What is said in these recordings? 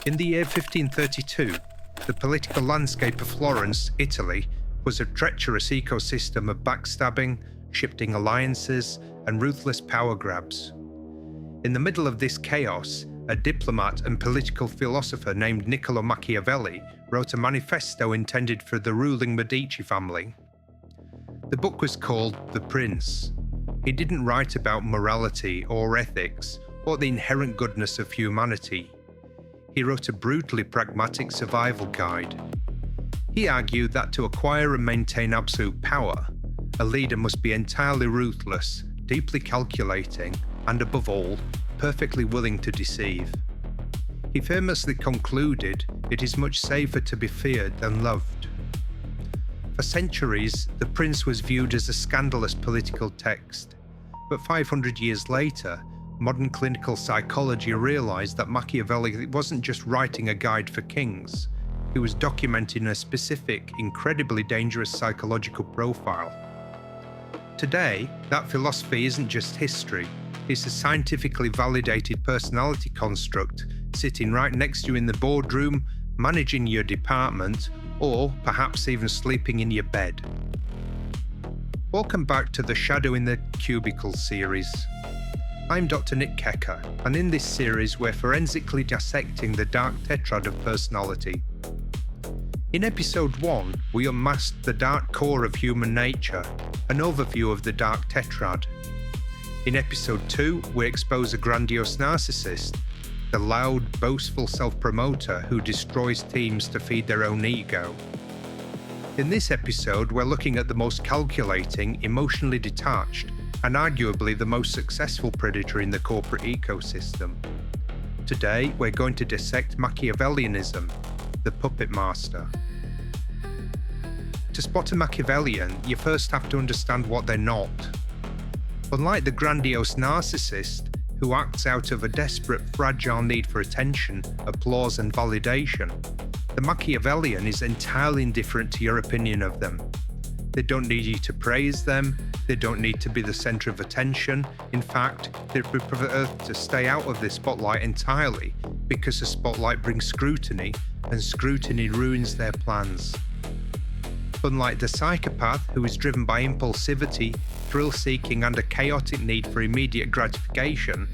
In the year 1532, the political landscape of Florence, Italy, was a treacherous ecosystem of backstabbing, shifting alliances, and ruthless power grabs. In the middle of this chaos, a diplomat and political philosopher named Niccolo Machiavelli wrote a manifesto intended for the ruling Medici family. The book was called The Prince. He didn't write about morality or ethics or the inherent goodness of humanity. He wrote a brutally pragmatic survival guide. He argued that to acquire and maintain absolute power, a leader must be entirely ruthless, deeply calculating, and above all, perfectly willing to deceive. He famously concluded it is much safer to be feared than loved. For centuries, The Prince was viewed as a scandalous political text, but 500 years later, modern clinical psychology realized that Machiavelli wasn't just writing a guide for kings, he was documenting a specific, incredibly dangerous psychological profile. Today, that philosophy isn't just history, it's a scientifically validated personality construct sitting right next to you in the boardroom, managing your department, or perhaps even sleeping in your bed. Welcome back to the Shadow in the Cubicle series. I'm Dr. Nick Kecker, and in this series we're forensically dissecting the dark tetrad of personality. In episode 1, we unmasked the dark core of human nature, an overview of the dark tetrad. In episode 2, we expose a grandiose narcissist, the loud, boastful self-promoter who destroys teams to feed their own ego. In this episode, we're looking at the most calculating, emotionally detached, and arguably the most successful predator in the corporate ecosystem. Today, we're going to dissect Machiavellianism, the puppet master. To spot a Machiavellian, you first have to understand what they're not. Unlike the grandiose narcissist, who acts out of a desperate, fragile need for attention, applause, and validation, the Machiavellian is entirely indifferent to your opinion of them. They don't need you to praise them, they don't need to be the center of attention. In fact, they prefer to stay out of the spotlight entirely because the spotlight brings scrutiny, and scrutiny ruins their plans. Unlike the psychopath, who is driven by impulsivity, thrill-seeking, and a chaotic need for immediate gratification,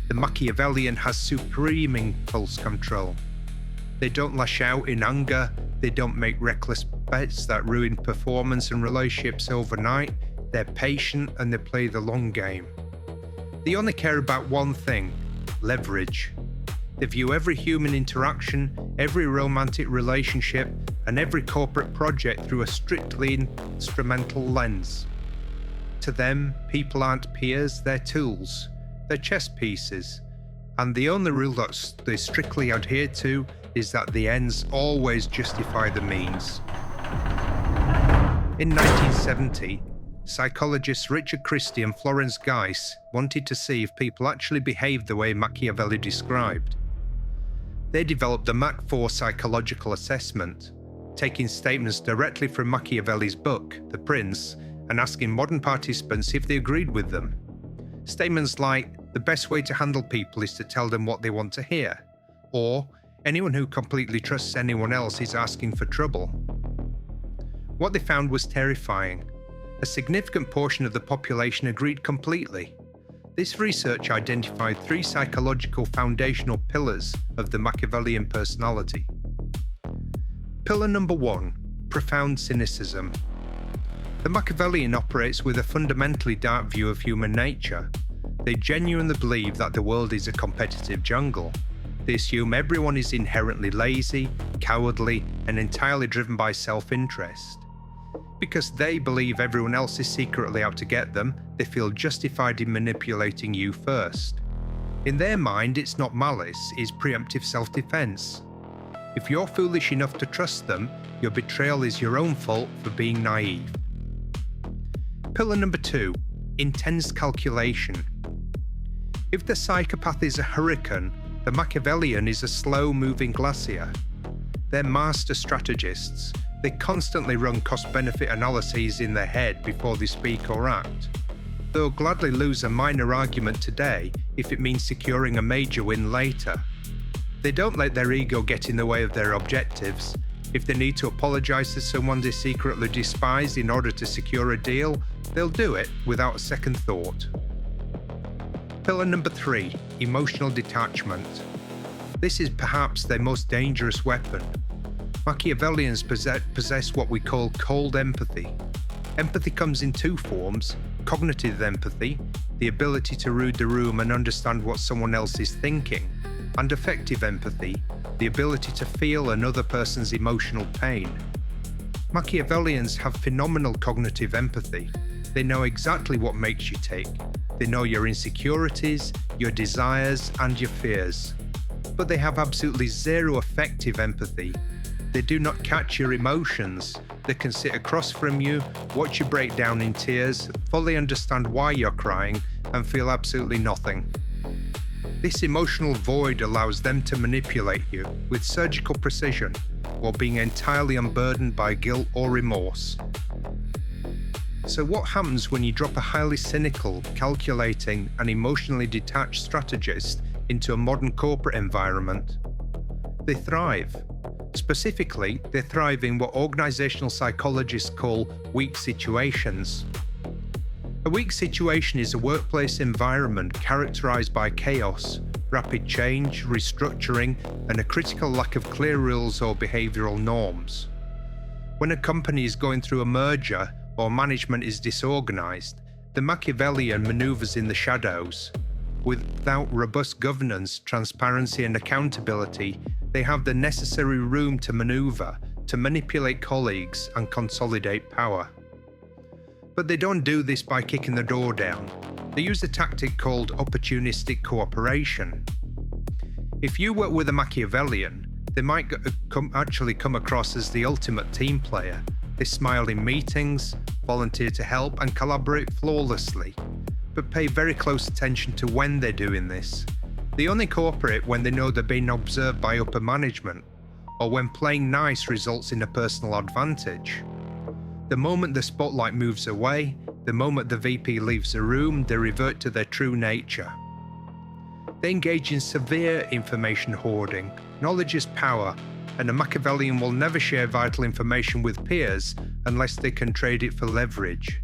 the Machiavellian has supreme impulse control. They don't lash out in anger, they don't make reckless bets that ruin performance and relationships overnight, they're patient and they play the long game. They only care about one thing: leverage. They view every human interaction, every romantic relationship, and every corporate project through a strictly instrumental lens. To them, people aren't peers, they're tools, they're chess pieces, and the only rule that they strictly adhere to is that the ends always justify the means. In 1970, psychologists Richard Christie and Florence Geis wanted to see if people actually behaved the way Machiavelli described. They developed the Mach 4 psychological assessment, taking statements directly from Machiavelli's book, The Prince, and asking modern participants if they agreed with them. Statements like, "The best way to handle people is to tell them what they want to hear," or "Anyone who completely trusts anyone else is asking for trouble." What they found was terrifying. A significant portion of the population agreed completely. This research identified 3 psychological foundational pillars of the Machiavellian personality. Pillar number 1, profound cynicism. The Machiavellian operates with a fundamentally dark view of human nature. They genuinely believe that the world is a competitive jungle. They assume everyone is inherently lazy, cowardly, and entirely driven by self-interest. Because they believe everyone else is secretly out to get them, they feel justified in manipulating you first. In their mind, it's not malice, it's preemptive self-defense. If you're foolish enough to trust them, your betrayal is your own fault for being naive. Pillar number 2, intense calculation. If the psychopath is a hurricane, the Machiavellian is a slow-moving glacier. They're master strategists. They constantly run cost-benefit analyses in their head before they speak or act. They'll gladly lose a minor argument today if it means securing a major win later. They don't let their ego get in the way of their objectives. If they need to apologize to someone they secretly despise in order to secure a deal, they'll do it without a second thought. Pillar number 3, emotional detachment. This is perhaps their most dangerous weapon. Machiavellians possess what we call cold empathy. Empathy comes in 2 forms: cognitive empathy, the ability to read the room and understand what someone else is thinking, and affective empathy, the ability to feel another person's emotional pain. Machiavellians have phenomenal cognitive empathy. They know exactly what makes you tick. They know your insecurities, your desires, and your fears. But they have absolutely zero affective empathy. They do not catch your emotions. They can sit across from you, watch you break down in tears, fully understand why you're crying, and feel absolutely nothing. This emotional void allows them to manipulate you with surgical precision while being entirely unburdened by guilt or remorse. So what happens when you drop a highly cynical, calculating, and emotionally detached strategist into a modern corporate environment? They thrive. Specifically, they thrive in what organizational psychologists call weak situations. A weak situation is a workplace environment characterized by chaos, rapid change, restructuring, and a critical lack of clear rules or behavioral norms. When a company is going through a merger or management is disorganized, the Machiavellian maneuvers in the shadows. Without robust governance, transparency, and accountability, they have the necessary room to maneuver, to manipulate colleagues, and consolidate power. But they don't do this by kicking the door down. They use a tactic called opportunistic cooperation. If you work with a Machiavellian, they might actually come across as the ultimate team player. They smile in meetings, volunteer to help, and collaborate flawlessly, but pay very close attention to when they're doing this. They only cooperate when they know they're being observed by upper management, or when playing nice results in a personal advantage. The moment the spotlight moves away, the moment the VP leaves the room, they revert to their true nature. They engage in severe information hoarding. Knowledge is power, and a Machiavellian will never share vital information with peers unless they can trade it for leverage.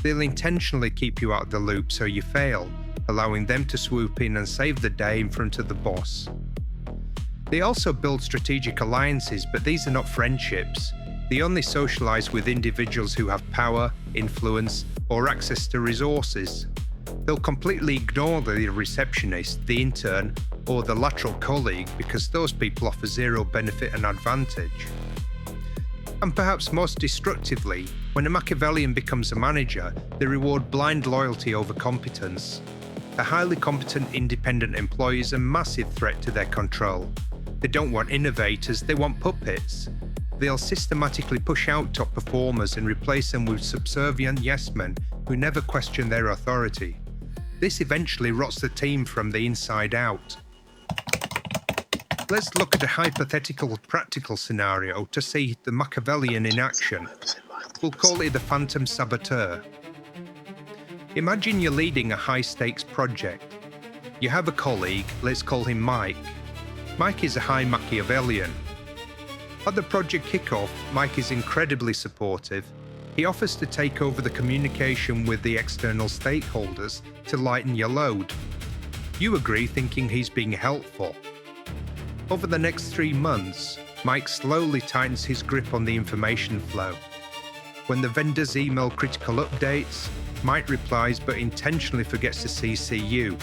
They'll intentionally keep you out of the loop so you fail, allowing them to swoop in and save the day in front of the boss. They also build strategic alliances, but these are not friendships. They only socialize with individuals who have power, influence, or access to resources. They'll completely ignore the receptionist, the intern, or the lateral colleague because those people offer zero benefit and advantage. And perhaps most destructively, when a Machiavellian becomes a manager, they reward blind loyalty over competence. A highly competent independent employee is a massive threat to their control. They don't want innovators, they want puppets. They'll systematically push out top performers and replace them with subservient yes-men who never question their authority. This eventually rots the team from the inside out. Let's look at a hypothetical practical scenario to see the Machiavellian in action. We'll call it the Phantom Saboteur. Imagine you're leading a high-stakes project. You have a colleague, let's call him Mike. Mike is a high Machiavellian. At the project kickoff, Mike is incredibly supportive. He offers to take over the communication with the external stakeholders to lighten your load. You agree, thinking he's being helpful. Over the next 3 months, Mike slowly tightens his grip on the information flow. When the vendors email critical updates, Mike replies but intentionally forgets to CC you.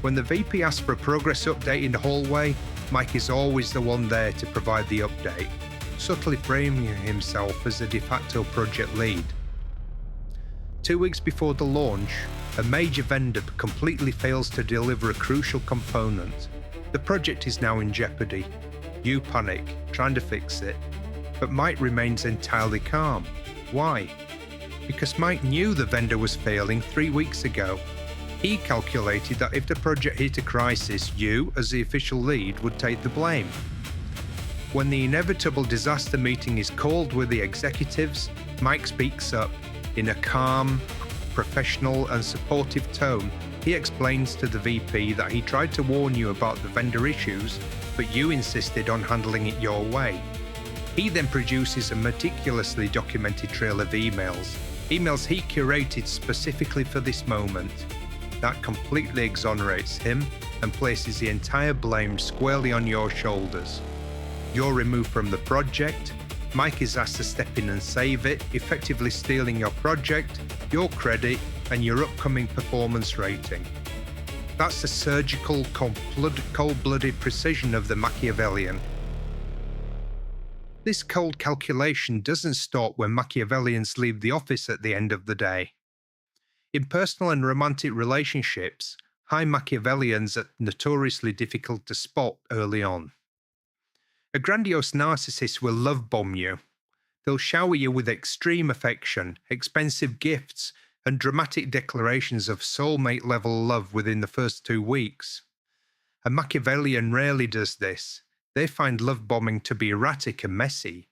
When the VP asks for a progress update in the hallway, Mike is always the one there to provide the update, subtly framing himself as the de facto project lead. 2 weeks before the launch, a major vendor completely fails to deliver a crucial component. The project is now in jeopardy. You panic, trying to fix it, but Mike remains entirely calm. Why? Because Mike knew the vendor was failing 3 weeks ago. He calculated that if the project hit a crisis, you, as the official lead, would take the blame. When the inevitable disaster meeting is called with the executives, Mike speaks up in a calm, professional and supportive tone, he explains to the VP that he tried to warn you about the vendor issues, but you insisted on handling it your way. He then produces a meticulously documented trail of emails he curated specifically for this moment. That completely exonerates him and places the entire blame squarely on your shoulders. You're removed from the project, Mike is asked to step in and save it, effectively stealing your project, your credit, and your upcoming performance rating. That's the surgical, cold-blooded precision of the Machiavellian. This cold calculation doesn't stop when Machiavellians leave the office at the end of the day. In personal and romantic relationships, high Machiavellians are notoriously difficult to spot early on. A grandiose narcissist will love bomb you. They'll shower you with extreme affection, expensive gifts, and dramatic declarations of soulmate-level love within the first 2 weeks. A Machiavellian rarely does this. They find love bombing to be erratic and messy.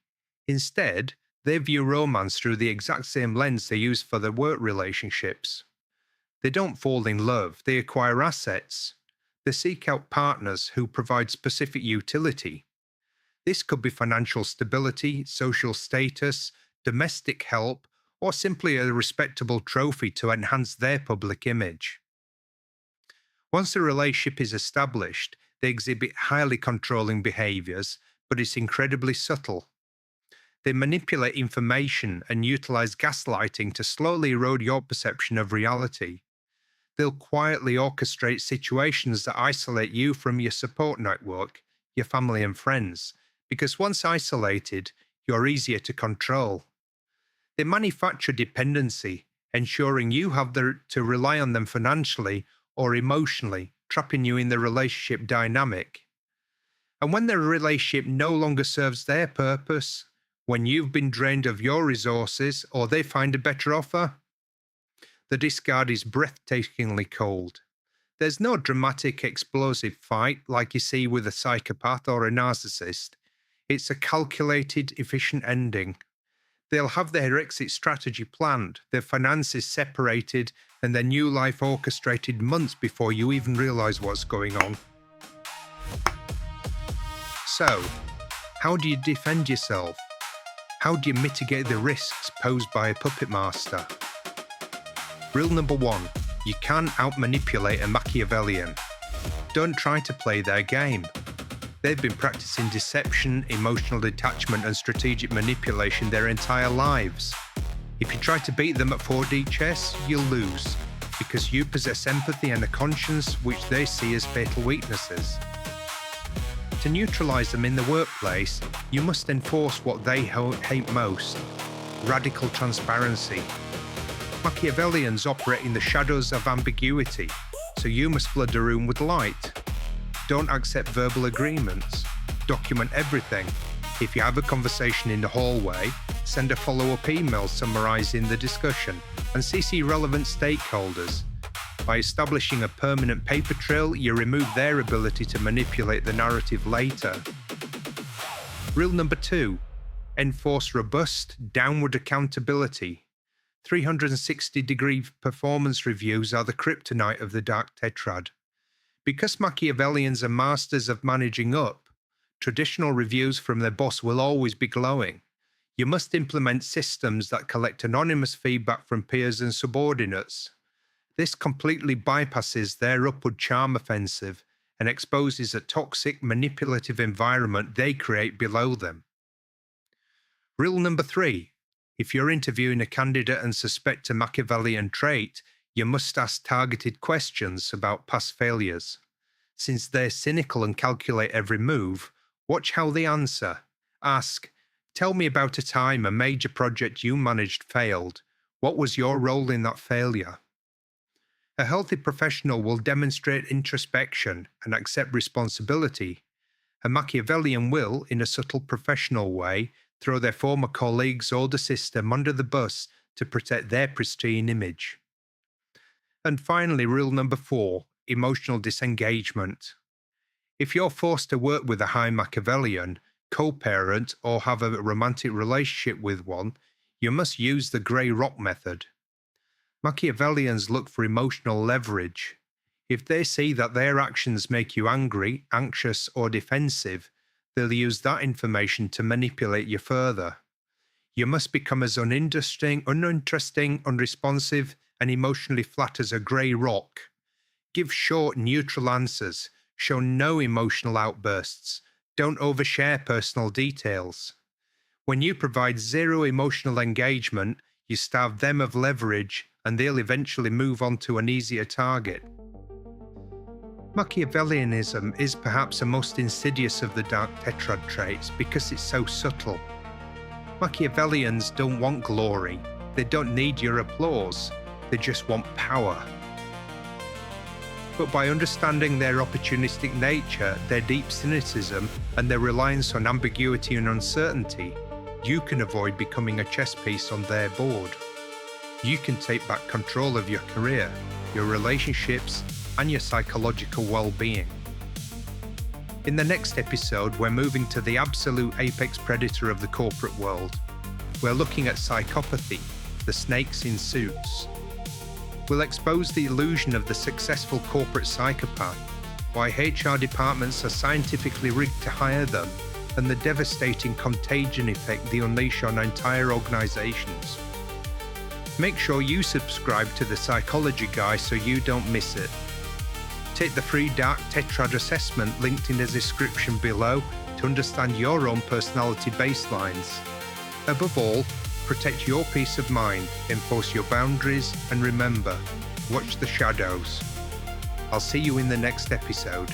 Instead, they view romance through the exact same lens they use for their work relationships. They don't fall in love, they acquire assets. They seek out partners who provide specific utility. This could be financial stability, social status, domestic help, or simply a respectable trophy to enhance their public image. Once a relationship is established, they exhibit highly controlling behaviors, but it's incredibly subtle. They manipulate information and utilize gaslighting to slowly erode your perception of reality. They'll quietly orchestrate situations that isolate you from your support network, your family and friends, because once isolated, you're easier to control. They manufacture dependency, ensuring you have to rely on them financially or emotionally, trapping you in the relationship dynamic. And when the relationship no longer serves their purpose, when you've been drained of your resources or they find a better offer, the discard is breathtakingly cold. There's no dramatic, explosive fight like you see with a psychopath or a narcissist. It's a calculated, efficient ending. They'll have their exit strategy planned, their finances separated, and their new life orchestrated months before you even realize what's going on. So, how do you defend yourself? How do you mitigate the risks posed by a puppet master? Rule number 1, you can't out-manipulate a Machiavellian. Don't try to play their game. They've been practicing deception, emotional detachment, and strategic manipulation their entire lives. If you try to beat them at 4D chess, you'll lose, because you possess empathy and a conscience which they see as fatal weaknesses. To neutralize them in the workplace, you must enforce what they hate most: radical transparency. Machiavellians operate in the shadows of ambiguity, so you must flood the room with light. Don't accept verbal agreements. Document everything. If you have a conversation in the hallway, send a follow-up email summarizing the discussion and CC relevant stakeholders. By establishing a permanent paper trail, you remove their ability to manipulate the narrative later. Rule number 2, enforce robust, downward accountability. 360-degree performance reviews are the kryptonite of the Dark Tetrad. Because Machiavellians are masters of managing up, traditional reviews from their boss will always be glowing. You must implement systems that collect anonymous feedback from peers and subordinates. This completely bypasses their upward charm offensive and exposes a toxic, manipulative environment they create below them. Rule number 3, if you're interviewing a candidate and suspect a Machiavellian trait, you must ask targeted questions about past failures. Since they're cynical and calculate every move, watch how they answer. Ask, tell me about a time a major project you managed failed. What was your role in that failure? A healthy professional will demonstrate introspection and accept responsibility. A Machiavellian will, in a subtle professional way, throw their former colleagues or the system under the bus to protect their pristine image. And finally, rule number 4, emotional disengagement. If you're forced to work with a high Machiavellian, co-parent, or have a romantic relationship with one, you must use the grey rock method. Machiavellians look for emotional leverage. If they see that their actions make you angry, anxious, or defensive, they'll use that information to manipulate you further. You must become as uninteresting, unresponsive, and emotionally flat as a grey rock. Give short, neutral answers. Show no emotional outbursts. Don't overshare personal details. When you provide zero emotional engagement, you starve them of leverage, and they'll eventually move on to an easier target. Machiavellianism is perhaps the most insidious of the dark tetrad traits because it's so subtle. Machiavellians don't want glory. They don't need your applause. They just want power. But by understanding their opportunistic nature, their deep cynicism, and their reliance on ambiguity and uncertainty, you can avoid becoming a chess piece on their board. You can take back control of your career, your relationships, and your psychological well-being. In the next episode, we're moving to the absolute apex predator of the corporate world. We're looking at psychopathy, the snakes in suits. We'll expose the illusion of the successful corporate psychopath, why HR departments are scientifically rigged to hire them, and the devastating contagion effect they unleash on entire organizations. Make sure you subscribe to the Psychology Guy so you don't miss it. Take the free Dark Tetrad assessment linked in the description below to understand your own personality baselines. Above all, protect your peace of mind, enforce your boundaries, and remember, watch the shadows. I'll see you in the next episode.